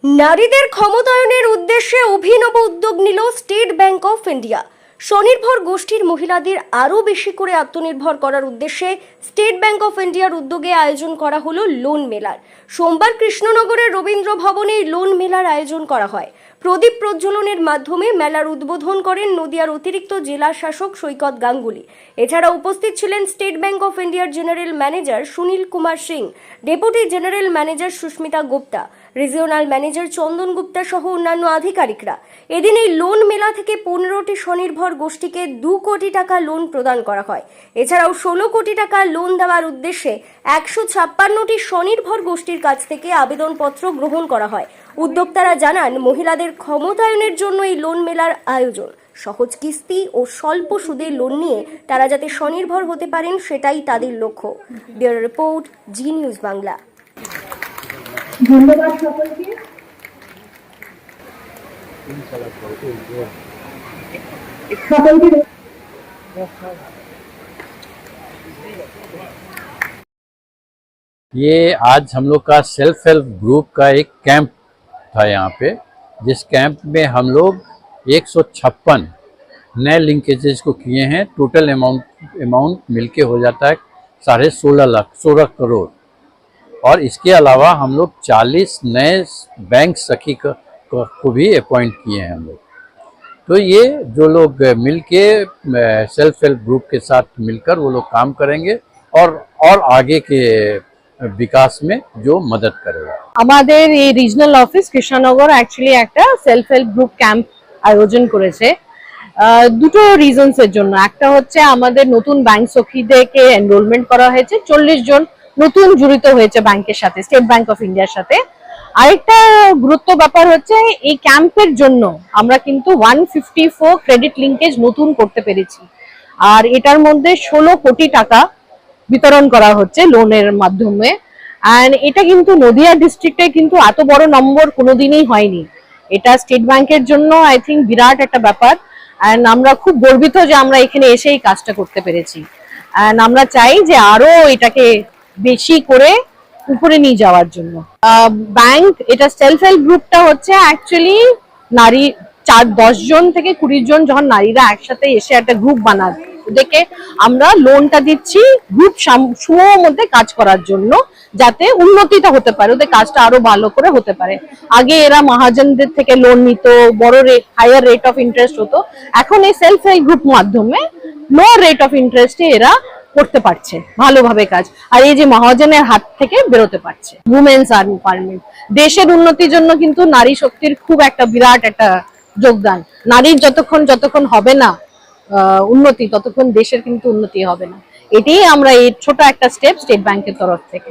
নারীদের ক্ষমতায়নের উদ্দেশ্যে অভিনব উদ্যোগ নিল স্টেট ব্যাংক অফ ইন্ডিয়া। স্বনির্ভর গোষ্ঠীর মহিলাদের আরও বেশি করে আত্মনির্ভর করার উদ্দেশ্যে স্টেট ব্যাংক অফ ইন্ডিয়ার উদ্যোগে আয়োজন করা হলো লোন মেলার। সোমবার কৃষ্ণনগরের রবীন্দ্র ভবনে লোন মেলার আয়োজন করা হয়। প্রদীপ প্রজ্বলনের মাধ্যমে মেলার উদ্বোধন করেন নদিয়ার অতিরিক্ত জেলা শাসক সৈকত গাঙ্গুলি। এছাড়া উপস্থিত ছিলেন স্টেট ব্যাংক অফ ইন্ডিয়ার general manager Sunil Kumar Singh, deputy general manager Susmita Gupta, regional manager Chandan Gupta সহ অন্যান্য আধিকারিকরা। এদিন এই লোন মেলা থেকে 15টি স্বনির্ভর গোষ্ঠীকে 2 কোটি টাকা লোন প্রদান করা হয়। এছাড়াও 16 কোটি টাকা লোন দেওয়ার উদ্দেশ্যে 156টি স্বনির্ভর গোষ্ঠীর কাছ থেকে আবেদনপত্র গ্রহণ করা হয়। উদ্যোক্তারা জানান, মহিলাদের ক্ষমতায়নের জন্য এই লোন মেলার আয়োজন। সহজ কিস্তি ও স্বল্প সুদে লোন নিয়ে তারা যাতে স্বনির্ভর হতে পারেন, সেটাই তাদের লক্ষ্য। ব্যুরো রিপোর্ট, জি নিউজ বাংলা। ধন্যবাদ সকলকে। ये आज हम लोग का सेल्फ हेल्प ग्रुप का एक कैंप था यहाँ पे, जिस कैंप में हम लोग 156 नए लिंकेजेस को किए हैं। टोटल अमाउंट मिलके हो जाता है 16 करोड़। और इसके अलावा हम लोग 40 नए बैंक सखी को भी अपॉइंट किए हैं हम लोग। तो ये जो लोग मिलके सेल्फ हेल्प ग्रुप के साथ मिलकर वो लोग काम करेंगे और आगे के विकास में जो मदद करेगा। আমাদের এই রিজনাল অফিস কৃষ্ণনগর অ্যাকচুয়ালি একটা সেলফ হেল্প গ্রুপ ক্যাম্প আয়োজন করেছে দুটো রিজনস এর জন্য। একটা হচ্ছে আমাদের নতুন ব্যাংক সখীদেরকে এনরোলমেন্ট করা হয়েছে, 40 জন নতুন জড়িত হয়েছে ব্যাংকের সাথে, স্টেট ব্যাংক অফ ইন্ডিয়ার সাথে। আরেকটা গুরুত্ব ব্যাপার হচ্ছে এই ক্যাম্পের জন্য আমরা কিন্তু 154 ক্রেডিট লিঙ্কেজ নতুন করতে পেরেছি। আর এটার মধ্যে 16 কোটি টাকা বিতরণ করা হচ্ছে লোনের মাধ্যমে। এন্ড এটা কিন্তু নদিয়া ডিস্ট্রিক্টে কিন্তু এত বড় নম্বর কোনোদিনই হয়নি। এটা স্টেট ব্যাংকের জন্য আই থিঙ্ক বিরাট একটা ব্যাপার। এন্ড আমরা খুব গর্বিত যে আমরা এখানে এসে এই কাজটা করতে পেরেছি। এন্ড আমরা চাই যে আরো এটাকে বেশি করে উপরে নিয়ে যাওয়ার জন্য। ব্যাংক এটা সেলফ হেল্প গ্রুপটা হচ্ছে অ্যাকচুয়ালি নারী 10 জন থেকে 20 জন যখন নারীরা একসাথে এসে একটা গ্রুপ বানায়, ওদেরকে আমরা লোনটা দিচ্ছি গ্রুপ সমূহের মধ্যে কাজ করার জন্য, যাতে উন্নতিটা হতে পারে, ওদের কাজটা আরো ভালো করে হতে পারে। আগে এরা মহাজনদের থেকে লোন নিত, বড় হায়ার রেট অফ ইন্টারেস্ট হতো। এখন এই সেলফ হেল্প গ্রুপ মাধ্যমে লো রেট অফ ইন্টারেস্টে এরা করতে পারছে ভালোভাবে কাজ, আর এই যে মহাজনের হাত থেকে বেরোতে পারছে। উমেন্স এম্পাওয়ারমেন্ট দেশের উন্নতির জন্য কিন্তু নারী শক্তির খুব একটা বিরাট একটা যোগদান। নারীর যতক্ষণ হবে না উন্নতি, ততক্ষণ দেশের কিন্তু উন্নতি হবে না। এটাই আমরা এই ছোট একটা স্টেপ স্টেট ব্যাংকের তরফ থেকে।